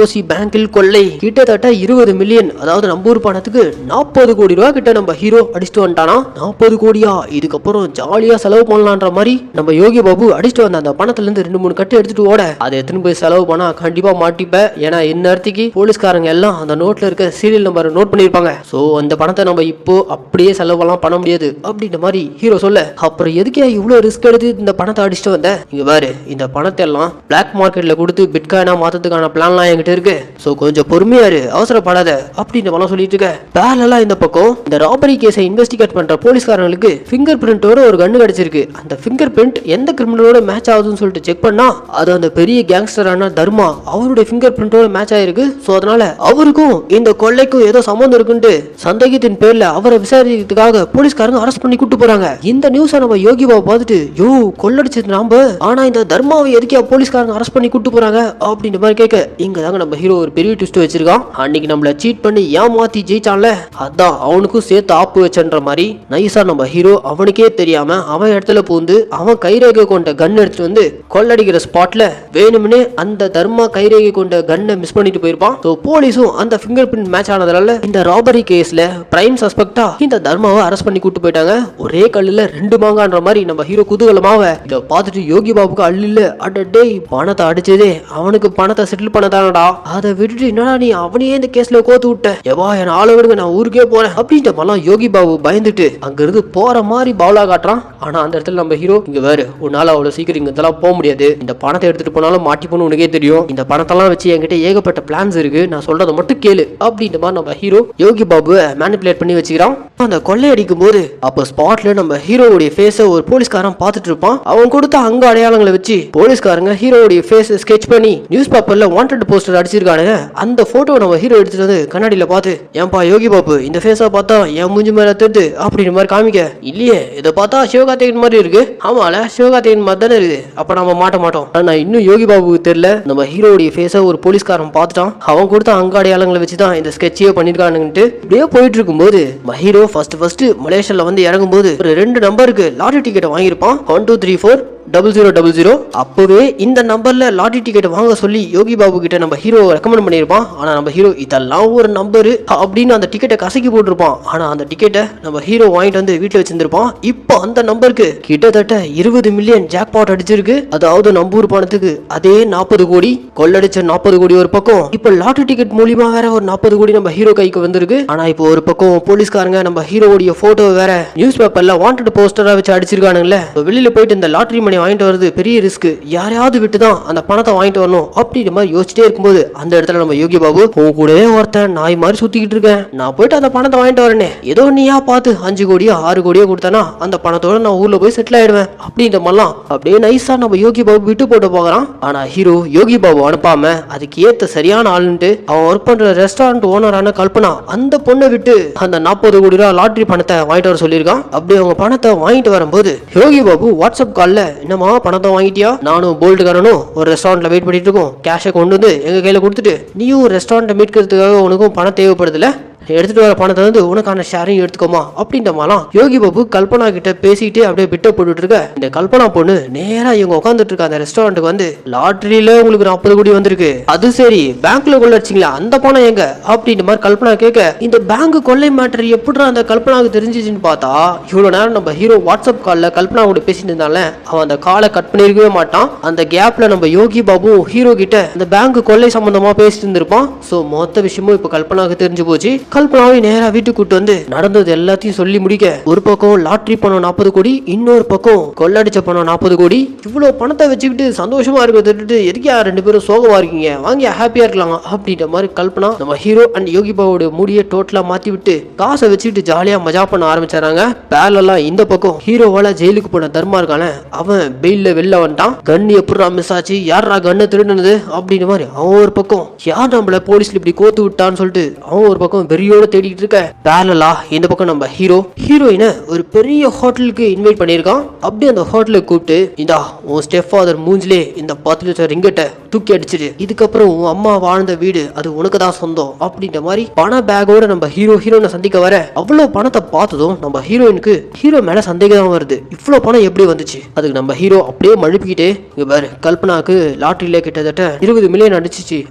ஓசி பேங்கில் கொள்ளை கிட்டத்தட்ட 20 மில்லியன், அதாவது நம்ம ஊர் பணத்துக்கு 40 கோடி ரூபாய் கிட்ட நம்ம ஹீரோ அடிச்சுட்டு வந்துட்டானா. 40 கோடியா, இதுக்கப்புறம் ஜாலியா செலவு பண்ணலான்ற மாதிரி நம்ம யோகி பாபு அடிச்சுட்டு வந்த அந்த பணத்துல இருந்து 2-3 கட்டு எடுத்துட்டு ஓட அதை எடுத்துன்னு போய் செலவு பண்ணா கண்டிப்பா மாட்டிப்ப. ஏன்னா இந்நேரத்துக்கு போலீஸ்காரங்க எல்லாம் அந்த நோட்ல இருக்க சீரியல் நம்பர் நோட் பண்ணிருப்பாங்க. சோ அந்த பணத்தை நம்ம இப்போ அப்படியே செலவெல்லாம் பண்ண முடியாது அப்படின்ற மாதிரி ஹீரோ சொல்ல, அப்புறம் எதுக்கே இவ்வளவு ரிஸ்க் எடுத்து இந்த பணத்தை அடிச்சுட்டு வந்த? இங்க பாரு, இந்த பணத்தை எல்லாம் பிளாக் மார்க்கெட்ல கொடுத்து பிட்காயினா மாத்ததுக்கான பிளான்லாம் என்கிட்ட இருக்கு. சோ கொஞ்சம் பொறுமையா இரு, அவசரப்படாத அப்படின்னு பணம் சொல்லிட்டு இருக்க. பேரலா இந்த பக்கம் இந்த ராபரி கேஸை இன்வெஸ்டிகேட் பண்ற போலீஸ்காரங்களுக்கு ஃபிங்கர் பிரிண்டோட ஒரு கன்னு கிடைச்சிருக்கு. அந்த ஃபிங்கர் பிரிண்ட் எந்த கிரிமினலோட மேட்ச் ஆகுதுன்னு சொல்லிட்டு செக் பண்ணா அது அந்த பெரிய கேங்ஸ்டரான தர்மா அவருடைய ஃபிங்கர் பிரிண்டோட மேட்ச் ஆயிருக்கு. சோ அதனால அவருக்கும் இந்த கொள்ளைக்கும் ஏதோ சம்பந்தம் இருக்குன்னு சந்தேகத்தின் பேர்ல அவரை விசாரிக்கிறதுக்காக போலீஸ்காரங்க அரெஸ்ட் பண்ணி கூட்டு போறாங்க. இந்த நியூஸை நம்ம யோகி பாபு பார்த்துட்டு யோ கொள்ளடிச்சது நாம, ஆனா இந்த தர்மாவை எதுக்கே போலீஸ்காரங்க அரெஸ்ட் பண்ணி கூட்டு போறாங்க அப்படின்ற மாதிரி கேட்க இங்க தாங்க நம்ம ஹீரோ ஒரு பெரிய ட்விஸ்ட் வச்சிருக்கான். அன்னைக்கு நம்மள சீட் பண்ணி ஏமாத்தி ஜெயிச்சான்ல, அதான் அவனுக்கும் சேர்த்து ஆப்பு வச்சன்ற மாதிரி நைஸா நம்ம ஹீரோ அவனுக்கே தெரியாம அவன் இடத்துல பூந்து அவன் கைரேகை கொண்ட கன் எடுத்துட்டு வந்து கொள்ளடிக்கிற ஸ்பாட்ல வேணும்னே அந்த தர்மா கைரேகை கொண்ட கன்னை மிஸ் பண்ணிட்டு போயிருப்பான். சோ போலீஸும் அந்த ஃபிங்கர் பிரிண்ட் மேட்ச் ஆனதால இந்த ராபரி கேஸ்ல பிரைம் சஸ்பெக்டா இந்த தர்மாவை அரெஸ்ட் பண்ணி கூட்டு போயிட்டாங்க. ஒரே கல்லுல 2 மாங்கான்ற மாதிரி நம்ம ஹீரோ குதூகலமாவ இத பார்த்துட்டு யோகி பாபுக்கு அள்ளில அடடே பணத்தை அடிச்சதே அவனுக்கு பணத்தை செட்டில் பண்ணதானடா, அதை விட்டுட்டு என்னடா நீ அவனையே இந்த கேஸ்ல கோத்து விட்ட, எவா என் ஆளை விடுங்க நான் ஊருக்கே போறேன் அப்படின்ட்டு மல்லாம் யோகி பாபு பயந்துட்டு அங்க இருந்து போற மாதிரி பவுலா காட்டுறான். ஆனா அந்த இடத்துல நம்ம ஹீரோ இங்க வேற உன்னால அவ்வளவு சீக்கிரம் இங்க இதெல்லாம் போக முடியாது, இந்த பணத்தை எடுத்துட்டு போனாலும் மாட்டிப்போன்னு உனக்கே தெரியும், இந்த பணத்தெல்லாம் வச்சு என்கிட்ட ஏகப்பட்ட பிளான்ஸ் இருக்கு, நான் சொல்றதை மட்டும் கேளு அப்படின்ற மாதிரி நம்ம ஹீரோ யோகி பாபுவை மேனிபுலேட் பண்ணி வச்சுக்கிறான். அந்த கொள்ளை அடிக்கும் போது அப்ப ஸ்பாட்ல நம்ம ஹீரோவுடைய ஃபேஸ ஒரு போலீஸ்காரன் பார்த்துட்டு இருப்பான். அவன் கொடுத்த அங்க அடையாளங்களை வச்சு போலீஸ்காரங்க ஹீரோவுடைய ஃபேஸ் ஸ்கெட்ச் பண்ணி நியூஸ் பேப்பர்ல வாண்டட் போஸ்டர் அடிச்சிருக்கானுங்க. அந்த போட்டோ நம்ம ஹீரோ எடுத்துட்டு வந்து கண்ணாடியில பார்த்து, ஏன்பா யோகி பாபு இந்த ஃபேஸா பார்த்தா என் மூஞ்சி மேல தெரியுது அப்படின்ற மாதிரி காமிக்க, இல்லையே இதை பார்த்தா சிவகார்த்திகேயன் மாதிரி இருக்கு, ஆமால சிவகார்த்திகேயன் மாதிரி தானே இருக்கு, அப்ப நம்ம மாட்ட மாட்டோம். ஆனா இன்னும் யோகி பாபுக்கு தெரியல நம்ம ஹீரோவுடைய ஃபேஸ ஒரு போலீஸ்காரன் பார்த்துட்டான். அவன் கொடுத்த அங்க அடையாளங்களை வச்சுதான் இந்த ஸ்கெட்சே பண்ணிருக்கானுன்ட்டு இப்படியே போயிட்டு இருக்கும்போது ஹீரோ ஃபர்ஸ்ட் மலேசியால வந்து இறங்கும் போது ஒரு 2 நம்பருக்கு லாட்டரி டிக்கெட் வாங்கியிருப்பான். 12340000. அப்பவே இந்த நம்பர்ல லாட்டரி டிக்கெட் வாங்க சொல்லி யோகி பாபு கிட்ட நம்ம ஹீரோ ரெக்கமெண்ட் பண்ணிருப்பான். ஆனா நம்ம ஹீரோ இதெல்லாம் ஒரு நம்பரு அப்படின்னு அந்த டிக்கெட்டை கசக்கி போட்டிருப்பான். ஆனா அந்த டிக்கெட்டை நம்ம ஹீரோ வாங்கிட்டு வந்து வீட்டுல வச்சிருந்திருப்பான். இப்போ அந்த நம்பருக்கு கிட்டத்தட்ட 20 மில்லியன் ஜாக்பாட் அடிச்சிருக்கு. அதாவது நம்பூர் பணத்துக்கு அதே 40 கோடி கொள்ளடிச்ச 40 கோடி ஒரு பக்கம், இப்ப லாட்டரி டிக்கெட் மூலியமா வேற ஒரு 40 கோடி நம்ம ஹீரோ கைக்கு வந்திருக்கு. ஆனா இப்போ ஒரு பக்கம் போலீஸ்காரங்க நம்ம ஹீரோவுடைய போட்டோ வேற நியூஸ் பேப்பர்ல வாண்டட் போஸ்டரா வச்சு அடிச்சிருக்கானுங்களே. வெளியில போயிட்டு இந்த லாட்டரி மணி வாங்கிட்டு வருது பெரிய ரிஸ்க், யாரையாவது விட்டுதான் அந்த பணத்தை வாங்கிட்டு வரணும் அப்படின்ற மாதிரி யோசிச்சிட்டே இருக்கும்போது அந்த இடத்துல நம்ம யோகி பாபு உன் கூடவே ஒருத்தன் நாய் மாதிரி சுத்திக்கிட்டு இருக்கேன், நான் போயிட்டு அந்த பணத்தை வாங்கிட்டு வரேனே, ஏதோ நீயா பார்த்து 5 கோடியோ 6 கோடியோ கொடுத்தானா அந்த பணத்தோட நான் ஊர்ல போய் செட்டில் ஆயிடுவேன் அப்படின்ற மாதிரிலாம் அப்படியே நைஸா நம்ம யோகி பாபு விட்டு போட்டு போகிறான். ஆனா ஹீரோ யோகி பாபு அனுப்பாம அதுக்கு ஏத்த சரியான ஆளுன்ட்டு அவன் ஒர்க் பண்ற ரெஸ்டாரண்ட் ஓனரான கல்பனா அந்த பொண்ணை விட்டு அந்த 40 கோடி ரூபாய் லாட்டரி பணத்தை வாங்கிட்டு வர சொல்லியிருக்கான். அப்படி அவங்க பணத்தை வாங்கிட்டு வரும்போது யோகி பாபு வாட்ஸ்அப் கால்ல என்னமா பணத்தை வாங்கிட்டியா, நானும் போல்டுக்காரனும் ஒரு ரெஸ்டாரண்ட்ல வெயிட் பண்ணிட்டு இருக்கோம், கேஷை கொண்டு வந்து எங்க கையில கொடுத்துட்டு நீயும் ரெஸ்டாரண்ட்டை மீட்கிறதுக்காக உனக்கும் பணம் தேவைப்படுதுல, எடுத்துட்டு வர பணத்தை வந்து உனக்கான ஷேரையும் எடுத்துக்கோமா அப்படின்ற மாதிரிலாம் யோகி பாபு கல்பனா கிட்ட பேசிட்டு அப்படியே பிட்ட போட்டுட்டு இருக்க. இந்த கல்பனா பொண்ணு நேரா இவங்க உட்காந்துட்டு இருக்க அந்த ரெஸ்டாரண்ட்டுக்கு வந்து லாட்டரியில உங்களுக்கு 40 கோடி வந்திருக்கு, அது சரி பேங்க்ல கொள்ளடிச்சிங்களா அந்த பணம் எங்க அப்படின்ற மாதிரி கல்பனா கேட்க, இந்த பேங்க் கொள்ளை மேட்டர் எப்படி அந்த கல்பனாவுக்கு தெரிஞ்சிச்சுன்னு பார்த்தா இவ்வளவு நேரம் நம்ம ஹீரோ வாட்ஸ்அப் கால்ல கல்பனா கூட பேசிட்டு இருந்தால அவன் அந்த காலை கட் பண்ணிருக்கவே மாட்டான். அந்த கேப்ல நம்ம யோகி பாபு ஹீரோ கிட்ட அந்த பேங்க் கொள்ளை சம்பந்தமா பேசிட்டு இருந்திருப்பான். சோ மொத்த விஷயமும் இப்ப கல்பனாவுக்கு தெரிஞ்சு போச்சு. கல்பனாவை நேரா வீட்டுக்கு கூட்டு வந்து நடந்தது எல்லாத்தையும் சொல்லி முடிக்க, ஒரு பக்கம் லாட்டரி பணம் 40 கோடி, இன்னொரு பக்கம் கொள்ளடிச்ச பணம் 40 கோடி. இவ்வளவு பணத்தை வச்சுக்கிட்டு சந்தோஷமா இருக்கிறது எதுக்கா 2 பேரும் சோகமா இருக்கீங்க, வாங்க ஹாப்பியா இருக்கலாம் அப்படின்ற மாதிரி கல்பனா நம்ம ஹீரோ அண்ட் யோகி பாபுவோட மூடியை டோட்டலா மாத்தி விட்டு காசை வச்சுக்கிட்டு ஜாலியா மஜா பண்ண ஆரம்பிச்சாங்க. பேரலாம் இந்த பக்கம் ஹீரோவால ஜெயிலுக்கு போன தர்மா இருக்கான, அவன் பெயில்ல வெளில வந்துட்டான். கன் எப்படா மிஸ் ஆச்சு, யாரா கண்ணை திருடுனது அப்படின்ற மாதிரி அவன் ஒரு பக்கம், யார் நம்மள போலீஸ்ல இப்படி கோத்து விட்டான்னு சொல்லிட்டு அவன் ஒரு பக்கம் வெறியோட தேடிட்டு இருக்க. பேரலா இந்த பக்கம் நம்ம ஹீரோயினை ஒரு பெரிய ஹோட்டலுக்கு இன்வைட் பண்ணியிருக்கான். அப்படியே அந்த ஹோட்டலுக்கு கூப்பிட்டு, இந்தா உன் ஸ்டெப் ஃபாதர் மூஞ்சிலே இந்த 10 லட்சம் ரிங்கெட்டை தூக்கி அடிச்சிட்டு, இதுக்கப்புறம் உன் அம்மா வாழ்ந்த வீடு அது உனக்கு தான் சொந்தம் அப்படின்ற மாதிரி பண பேக்கோட நம்ம ஹீரோயினை சந்திக்க வர, அவ்வளவு பணத்தை பார்த்ததும் நம்ம ஹீரோயினுக்கு ஹீரோ மேல சந்தேகம் தான் வருது. இவ்வளவு பணம் எப்படி வந்துச்சு? அதுக்கு நம்ம ஹீரோ அப்படியே மழுப்பிக்கிட்டே, இங்க பாரு, கல்பனாக்கு லாட்டரியில கிட்டத்தட்ட 20 மில்லியன் அடிச்சிச்சு,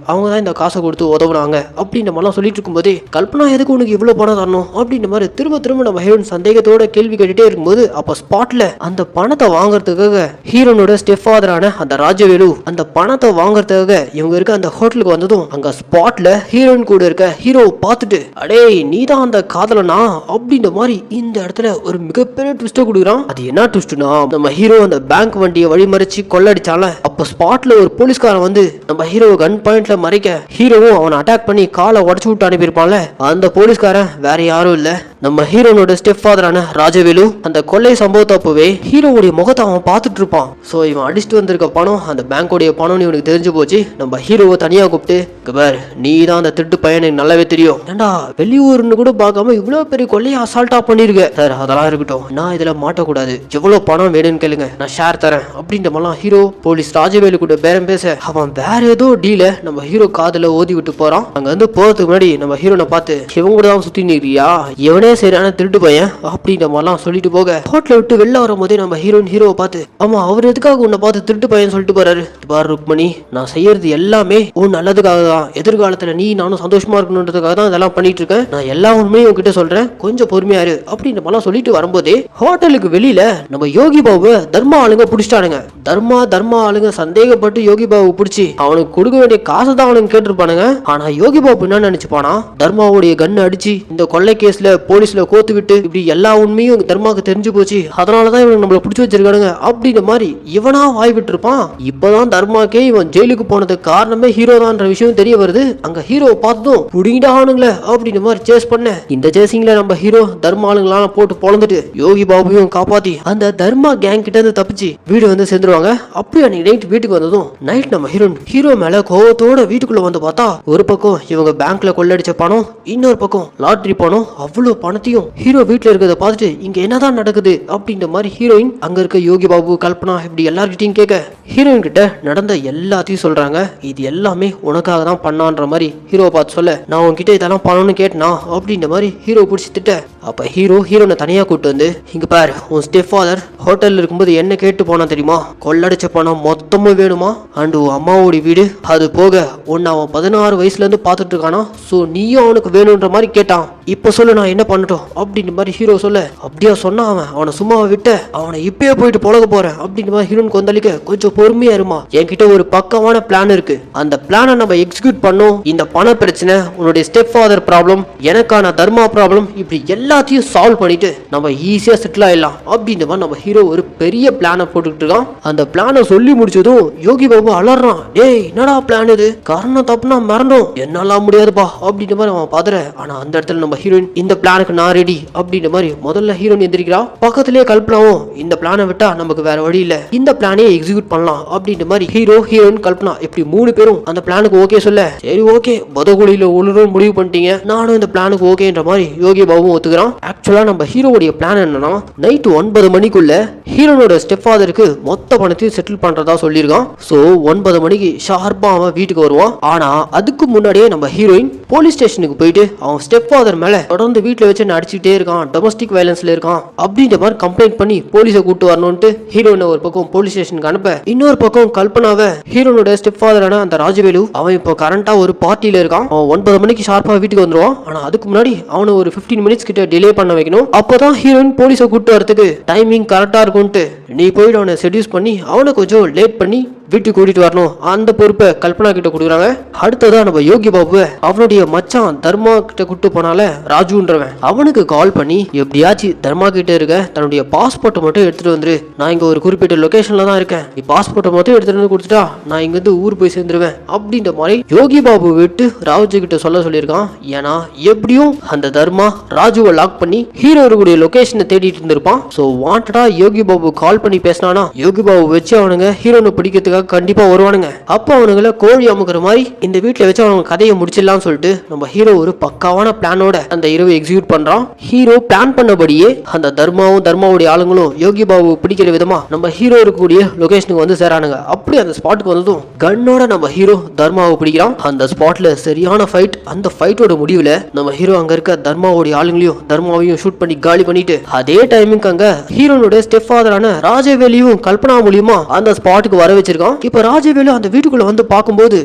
அவங்க தான் இந்த காசை கொடுத்து உதவுனாங்க அப்படின்ற மாதிரிலாம் சொல்லிட்டு இருக்கும்போதே, கல்பனா எதுக்கு உனக்கு இவ்வளவு பணம் தரணும் அப்படின்ற மாதிரி திரும்ப நம்ம ஹீரோயின் சந்தேகத்தோட கேள்வி கேட்டுட்டே இருக்கும்போது, அப்ப ஸ்பாட்ல அந்த பணத்தை வாங்குறதுக்காக ஹீரோனோட ஸ்டெப் ஃபாதரான அந்த ராஜவேலு அந்த பணத்தை வாங்குறதுக்காக இவங்க இருக்க அந்த ஹோட்டலுக்கு வந்ததும், அங்க ஸ்பாட்ல ஹீரோயின் கூட இருக்க ஹீரோவை பார்த்துட்டு, அடே நீதான் அந்த காதலனா அப்படின்ற மாதிரி இந்த இடத்துல ஒரு மிகப்பெரிய ட்விஸ்ட கொடுக்குறான். அது என்ன ட்விஸ்ட்னா, நம்ம ஹீரோ அந்த பேங்க் வண்டியை வழிமறிச்சு கொள்ளடிச்சால, அப்ப ஸ்பாட்ல ஒரு போலீஸ்காரன் வந்து நம்ம ஹீரோ கன் பாயிண்ட்ல மறைக்க, ஹீரோவும் அவனை அட்டாக் பண்ணி காலை உடச்சு விட்டு அனுப்பியிருப்பான்ல, அந்த போலீஸ்காரன் வேற யாரும் இல்ல, நம்ம ஹீரோனோட ஸ்டெப் ஃபாதரான ராஜவேலு. அந்த கொள்ளை சம்பவத்தை அப்பவே ஹீரோவுடைய முகத்தை அவன் பார்த்துட்டு இருப்பான். சோ இவன் அடிச்சுட்டு வந்திருக்க பணம் அந்த பேங்கோடைய பணம்னு இவனுக்கு தெரிஞ்சு போச்சு. நம்ம ஹீரோவை தனியா கூப்பிட்டு, கபர் நீ தான் அந்த திருட்டு பையன் எனக்கு நல்லாவே தெரியும், ஏண்டா வெளியூர்னு கூட பார்க்காம இவ்வளவு பெரிய கொள்ளையை அசால்ட்டா பண்ணிருக்க சார், அதெல்லாம் இருக்கட்டும், நான் இதுல மாட்டக்கூடாது, எவ்வளவு பணம் வேணும்னு கேளுங்க, நான் ஷேர் தரேன் அப்படின்ற மாதிரிலாம் ஹீரோ போலீஸ் ராஜவேலு கூட பேரம் பேச, அவன் வேற ஏதோ டீல நம்ம ஹீரோ காதுல ஓதி விட்டு போறான். அங்க வந்து போறதுக்கு முன்னாடி நம்ம ஹீரோனை பார்த்து, இவங்க கூட தான் சுத்தி நிக்கிறியா, இவனே சரியான திருட்டு பையன் அப்படின்ற மாதிரிலாம் சொல்லிட்டு போக, ஹோட்டலை விட்டு வெளில வரும்போதே நம்ம ஹீரோவை பார்த்து, ஆமா அவர் எதுக்காக உன்னை பார்த்து திருட்டு பையன் சொல்லிட்டு போறாரு, பாரு ருக்மணி, நான் செய்யறது எல்லாமே உன் நல்லதுக்காக தான், எதிர்காலத்துல நீ நானும் சந்தோஷமா இருக்கணுன்றதுக்காக தான் இதெல்லாம் பண்ணிட்டு இருக்கேன், நான் எல்லா உண்மையும் உங்ககிட்ட சொல்றேன், கொஞ்சம் பொறுமையா இரு அப்படின்ற மாதிரிலாம் சொல்லிட்டு வரும்போதே, ஹோட்டலுக்கு வெளியில நம்ம யோகி பாபுவை தர்மா ஆளுங்க பிடிச்சிட்டானுங்க. தர்மா ஆளுங்க சந்தேகப்பட்டு யோகி பாபு பிடிச்சி அவனுக்கு கொடுக்க வேண்டிய காசை தான் அவனுக்கு கேட்டிருப்பானுங்க. ஆனா யோகி பாபு என்ன நினைச்சுப்பானா, தர்மாவுடைய கன் அடிச்சு இந்த கொள்ளை கேஸ்ல போலீஸ்ல கோத்து விட்டு இப்படி எல்லா உண்மையும் தர்மாவுக்கு தெரிஞ்சு போச்சு, அதனாலதான் இவன் நம்மள பிடிச்சி வச்சிருக்கானுங்க அப்படின்ற மாதிரி இவனா வாய் விட்டு இருப்பான். இப்பதான் தர்மாக்கே இவன் ஜெயிலுக்கு போனதுக்கு காரணமே ஹீரோ தான்ற விஷயம் தெரிய வருது. அங்க ஹீரோவை பார்த்ததும் புடிங்கிட்டா ஆனுங்களே அப்படின்ற மாதிரி சேஸ் பண்ண, இந்த சேசிங்ல நம்ம ஹீரோ தர்மா ஆளுங்களாம் போட்டு பொழந்துட்டு யோகி பாபுவையும் காப்பாத்தி அந்த தர்மா கேங் கிட்ட இருந்து தப்பிச்சு வீடு வந்து சேர்ந்துருவாங்க. அப்படியே அன்னைக்கு நைட் வீட்டுக்கு வந்ததும் நைட் நம்ம ஹீரோ மேல கோவத்தோட வீட்டுக்குள்ள வந்து பார்த்தா, ஒரு பக்கம் இவங்க பேங்க்ல கொள்ளடிச்ச பணம், இன்னொரு பக்கம் லாட்டரி பணம், அவ்வளவு பணத்தையும் ஹீரோ வீட்டுல இருக்கிறத பார்த்துட்டு இங்க என்னதான் நடக்குது அப்படின்ற மாதிரி ஹீரோயின் அங்க இருக்க யோகி பாபு கல்பனா இப்படி எல்லார்கிட்டையும் கேட்க, ஹீரோயின் கிட்ட நடந்த எல்லாத்தையும் சொல்றாங்க. இது எல்லாமே உனக்காக தான் பண்ணான்ற மாதிரி ஹீரோவை பார்த்து சொல்ல, நான் உன்கிட்ட இதெல்லாம் பண்ணணும்னு கேட்டனா அப்படின்ற மாதிரி ஹீரோ பிடிச்சி திட்ட, அப்ப ஹீரோனை தனியா கூட்டு வந்து, இங்க பாரு, உன் ஸ்டெப் ஃபாதர் ஹோட்டல்ல இருக்கும்போது என்ன கேட்டு போனா தெரியுமா, கொள்ளடிச்ச பணம் மொத்தமும் வேணுமா, அண்ட் உன் அம்மாவோட வீடு அது போக உன்னை அவன் 16 வயசுல இருந்து பார்த்துட்டு இருக்கானா, சோ நீயும் அவனுக்கு வேணும்ன்ற மாதிரி கேட்டான், இப்ப சொல்லு நான் என்ன பண்ணட்டும் அப்படின்ற மாதிரி ஹீரோ சொல்ல, அப்படியா சொன்னா அவனை சும்மாவை விட்ட, அவனை இப்பயே போயிட்டு பொழக போறேன் அப்படின்ற மாதிரி ஹீரோன் கொந்தளிக்க, கொஞ்சம் பொறுமையா இருமா, என்கிட்ட ஒரு பக்கமான பிளான் இருக்கு, அந்த பிளானை நம்ம எக்ஸிக்யூட் பண்ணோம், இந்த பண பிரச்சனை, உன்னுடைய ஸ்டெப் ஃபாதர் ப்ராப்ளம், எனக்கான தர்மா ப்ராப்ளம், இப்படி எல்லாத்தையும் சால்வ் பண்ணிட்டு நம்ம ஈஸியா செட்டில் ஆயிடலாம் அப்படின்ற மாதிரி நம்ம ஹீரோ ஒரு பெரிய பிளானை போட்டுக்கிட்டு இருக்கான். அந்த பிளானை சொல்லி முடிச்சதும் யோகி பாபு அலறான், டேய் என்னடா பிளான் இது, காரணம் தப்புனா மறந்தோம், என்னாலாம் முடியாதுப்பா அப்படின்ற மாதிரி அவன் பாத்துற. ஆனா அந்த இடத்துல நம்ம ஹீரோயின், இந்த பிளானுக்கு நான் ரெடி அப்படின்ற மாதிரி முதல்ல ஹீரோயின் எந்திரிக்கிறா. பக்கத்திலேயே கல்பனாவும், இந்த பிளானை விட்டா நமக்கு வேற வழி இல்ல, இந்த பிளானே எக்ஸிக்யூட் பண்ணலாம் அப்படின்ற மாதிரி ஹீரோயின் கல்பனா இப்படி 3 பேரும் அந்த பிளானுக்கு ஓகே சொல்ல, சரி ஓகே பொதகுழியில உளுரும் முடிவு பண்ணிட்டீங்க, நானும் இந்த பிளானுக்கு ஓகேன்ற மாதிரி யோகி பாபுவும் ஒத்துக்கிறான். ஆக்சுவலா நம்ம ஹீரோவுடைய பிளான் என்னன்னா, நைட் 9 மணிக்குள்ள ஹீரோனோட ஸ்டெப் ஃபாதருக்கு மொத்த பணத்தையும் செட்டில் பண்றதா சொல்லியிருக்கான். சோ 9 மணிக்கு ஷார்ப்பா அவன் வீட்டுக்கு வருவான். ஆனா அதுக்கு முன்னாடியே நம்ம ஹீரோயின் போலீஸ் ஸ்டேஷனுக்கு போயிட்டு அவன் ஸ்டெப் ஃபாதர் மேல தொடர்ந்து வீட்டுல வச்சு அடிச்சுட்டே இருக்கான், டொமஸ்டிக் வயலன்ஸ்ல இருக்கான் அப்படின்ற மாதிரி கம்ப்ளைண்ட் பண்ணி போலீஸை கூட்டு வரணும்ட்டு ஹீரோனை ஒரு பக்கம் போலீஸ் ஸ்டேஷனுக்கு அனுப்ப, இன்னொரு பக்கம் கல்பனாவை ஹீரோனோட ஸ்டெப் ஃபாதரான அந்த ராஜவேலு அவன் இப்போ கரண்டா ஒரு பார்ட்டியில இருக்கான். அவன் 9 மணிக்கு ஷார்ப்பா வீட்டுக்கு வந்துருவான். ஆனா அதுக்கு முன்னாடி அவனை ஒரு 15 மினிட்ஸ் கிட்ட டிலே பண்ண வைக்கணும். அப்பதான் ஹீரோயின் போலீஸை கூட்டு வரதுக்கு டைமிங் கரெக்டா இருக்கும்ட்டு நீ போயிட்டு அவனை செடியூஸ் பண்ணி அவனை கொஞ்சம் லேட் பண்ணி வீட்டுக்கு கூட்டிட்டு வரணும் அந்த பொறுப்பை கல்பனா கிட்ட கொடுக்குறாங்க. அடுத்ததான் நம்ம யோகி பாபுவை அவனுடைய மச்சான் தர்மா கிட்ட கூட்டு போனால ராஜுன்றவன் அவனுக்கு கால் பண்ணி எப்படியாச்சும் தர்மா கிட்ட இருக்க தன்னுடைய பாஸ்போர்ட்டை மட்டும் எடுத்துட்டு வந்துரு, நான் இங்க ஒரு குறிப்பிட்ட லொகேஷன்ல தான் இருக்கேன், நீ பாஸ்போர்ட்டை மட்டும் எடுத்துட்டு வந்து கொடுத்துட்டா நான் இங்க இருந்து ஊர் போய் சேர்ந்துருவேன் அப்படின்ற மாதிரி யோகி பாபு விட்டு ராஜு கிட்ட சொல்லியிருக்கான். ஏன்னா எப்படியும் அந்த தர்மா ராஜுவை லாக் பண்ணி ஹீரோ இருக்கக்கூடிய லொகேஷனை தேடிட்டு இருந்திருப்பான். சோ வாண்டடா யோகி பாபு கால் பண்ணி பேசினானா யோகி பாபு வச்சு அவனுங்க ஹீரோனை பிடிக்கிறதுக்காக கண்டிப்பா வருவானுங்க. அப்போ அவனுங்களை கோழி அமுக்கிற மாதிரி இந்த வீட்டுல வச்சு அவங்க கதையை முடிச்சிடலாம் சொல்லிட்டு நம்ம ஹீரோ ஒரு பக்காவான பிளானோட அந்த இரவு எக்ஸிக்யூட் பண்றான். ஹீரோ பிளான் பண்ணபடியே அந்த தர்மாவுடைய ஆளுங்களும் யோகி பாபு பிடிக்கிற விதமா நம்ம ஹீரோ இருக்கக்கூடிய லொகேஷனுக்கு வந்து சேரானுங்க. அப்படி அந்த ஸ்பாட்டுக்கு வந்ததும் கன்னோட நம்ம ஹீரோ தர்மாவை பிடிக்கிறான். அந்த ஸ்பாட்ல சரியான ஃபைட். அந்த ஃபைட்டோட முடிவுல நம்ம ஹீரோ அங்க இருக்க தர்மாவுடைய ஆளுங்களையும் தர்மாவையும் ஷூட் பண்ணி காலி பண்ணிட்டு அதே டைமிங் அங்க ஹீரோனுடைய ஸ்டெப் ஃபாதரான ராஜவேலியும் கல்பனா மூலியமா அந்த ஸ்பாட்டுக்கு வர வச்சிருக்கான். இப்ப ராஜவேலு அந்த வீட்டுக்குள்ள வந்து பார்க்கும்போது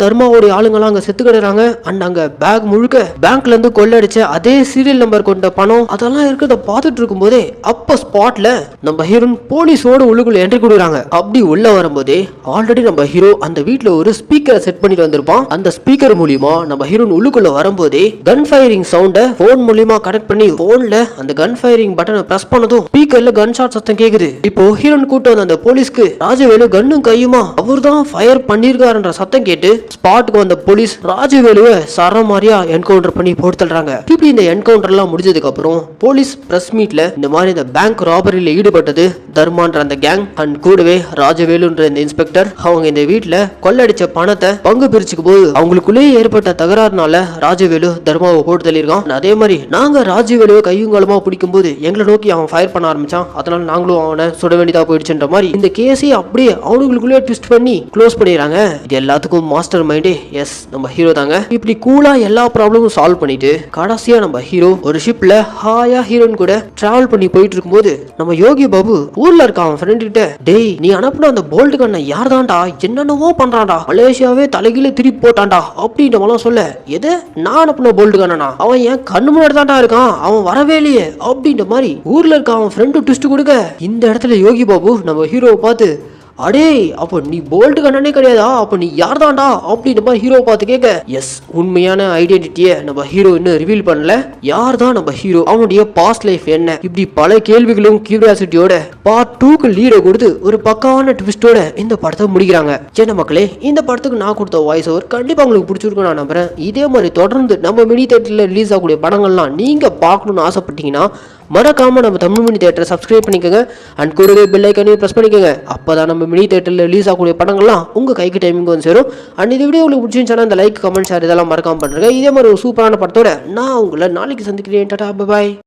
தர்மாவுடைய ஆளுங்கெல்லாம் அங்க செத்து கிடறாங்க. அண்ட் அங்க பேக் முழுக்க பேங்க்ல இருந்து கொள்ளடிச்ச அதே சீரியல் நம்பர் கொண்ட பணம் அதெல்லாம் இருக்கிறத பார்த்துட்டு இருக்கும் போதே அப்ப ஸ்பாட்ல நம்ம ஹீரோன் போலீஸோட உள்ளுக்குள்ள என்ட்ரி கொடுக்குறாங்க. அப்படி உள்ள வரும்போதே ஆல்ரெடி நம்ம ஹீரோ அந்த வீட்டுல ஒரு ஸ்பீக்கரை செட் பண்ணிட்டு வந்திருப்பான். அந்த ஸ்பீக்கர் மூலியமா நம்ம ஹீரோன் உள்ளுக்குள்ள வரும்போதே கன் ஃபயரிங் சவுண்ட போன் மூலியமா கனெக்ட் பண்ணி போன்ல அந்த கன் ஃபயரிங் பட்டனை பிரஸ் பண்ணதும் ஸ்பீக்கர்ல கன் ஷாட் சத்தம் கேக்குது. இப்போ ஹீரோன் கூட்டு வந்த அந்த போலீஸ்க்கு ராஜவேலு கன்னும் கையுமா அவர் தான் ஃபயர் பண்ணிருக்காருன்ற சத்தம் கேட்டு ஸ்பாட்டுக்கு வந்த போலீஸ் ராஜவேலுவை சரமாரியா என்கவுண்டர் பண்ணி போட்டுறாங்க. இப்படி இந்த என்கவுண்டர் எல்லாம் முடிஞ்சதுக்கு அப்புறம் போலீஸ் பிரஸ் மீட்ல இந்த மாதிரி இந்த பேங்க் ராபரியில ஈடுபட்டது தர்மான்ற அந்த கேங் அண்ட் கூடவே ராஜவேலுன்ற இந்த இன்ஸ்பெக்டர் அவங்க இந்த வீட்டுல கொள்ளடிச்ச பணத்தை பங்கு பிரிச்சுக்கும் போது அவங்களுக்குள்ளேயே ஏற்பட்ட தகராறுனால ராஜவேலு தர்மாவை போட்டு தள்ளியிருக்கான். அதே மாதிரி நாங்க ராஜவேலுவை கையுங்காலமா பிடிக்கும் போது எங்களை நோக்கி அவன் ஃபயர் பண்ண ஆரம்பிச்சான், அதனால நாங்களும் அவனை சுட வேண்டியதா போயிடுச்சுன்ற மாதிரி இந்த கேஸை அப்படியே அவங்களுக்குள்ளே ட்விஸ்ட் பண்ணி க்ளோஸ் பண்ணிடுறாங்க. இது எல்லாத்துக்கும் மாஸ்டர் மைண்டே எஸ் நம்ம ஹீரோ தாங்க. இப்படி கூலா எல்லா ப்ராப்ளமும் சால்வ் பண்ணிட்டு கடைசியா நம்ம ஹீரோ ஒரு ஷிப்ல ஹாயா ஹீரோன் கூட டிராவல் பண்ணி போயிட்டு இருக்கும்போது நம்ம யோகி பாபு ஊர்ல இருக்க அவன் ஃப்ரெண்ட் கிட்ட டேய் நீ அனுப்புன அந்த போல்ட் கண்ணை யார் தான்டா என்னென்னவோ பண்றான்டா மலேசியாவே தலைகீழ திருப்பி போட்டான்டா அப்படின்ற மாதிரி சொல்ல எது நான் அனுப்புன போல்ட் கண்ணனா அவன் என் கண்ணு முன்னாடி தான்டா இருக்கான் அவன் வரவே இல்லையே அப்படின்ற மாதிரி ஊர்ல இருக்க அவன் ஃப்ரெண்டு ட்விஸ்ட் கொடுக்க இந்த இடத்துல யோகி பாபு நம்ம ஹீரோவை பார்த்து அடே அப்ப நீ போல்ட் கண்ணனே கிடையாதா அப்ப நீ யார் தான்டா அப்படின்ற மாதிரி ஹீரோ பார்த்து கேட்க எஸ் உண்மையான ஐடென்டிட்டியை நம்ம ஹீரோ இன்னும் ரிவீல் பண்ணல. யார் தான் நம்ம ஹீரோ, அவனுடைய பாஸ்ட் லைஃப் என்ன, இப்படி பல கேள்விகளும் கியூரியாசிட்டியோட பார்ட் 2க்கு லீடை கொடுத்து ஒரு பக்காவான ட்விஸ்டோட இந்த படத்தை முடிக்கிறாங்க. சின்ன மக்களே இந்த படத்துக்கு நான் கொடுத்த வாய்ஸ் ஓவர் கண்டிப்பா உங்களுக்கு பிடிச்சிருக்கும் நான் நம்புறேன். இதே மாதிரி தொடர்ந்து நம்ம மினி தியேட்டர்ல ரிலீஸ் ஆகக்கூடிய படங்கள்லாம் நீங்க பார்க்கணும்னு ஆசைப்பட்டீங்கன்னா மறக்காம நம்ம தமிழ் மினி தியேட்டரை சப்ஸ்கிரைப் பண்ணிக்கோங்க அண்ட் கூடவே பெல் ஐக்கானையும் ப்ரெஸ் பண்ணிக்கோங்க. அப்பதான் நம்ம மினி தியேட்டர்ல ரிலீஸ் ஆகக்கூடிய படங்கள்லாம் உங்க கைக்கு டைமிங் வந்து சேரும். அண்ட் இந்த வீடியோ உங்களுக்கு பிடிச்சிருந்துச்சுன்னா இந்த லைக் கமெண்ட் ஷேர் இதெல்லாம் மறக்காம பண்ணுங்க. இதே மாதிரி ஒரு சூப்பரான படத்தோட நான் உங்களை நாளைக்கு சந்திக்கிறேன். Tata bye bye.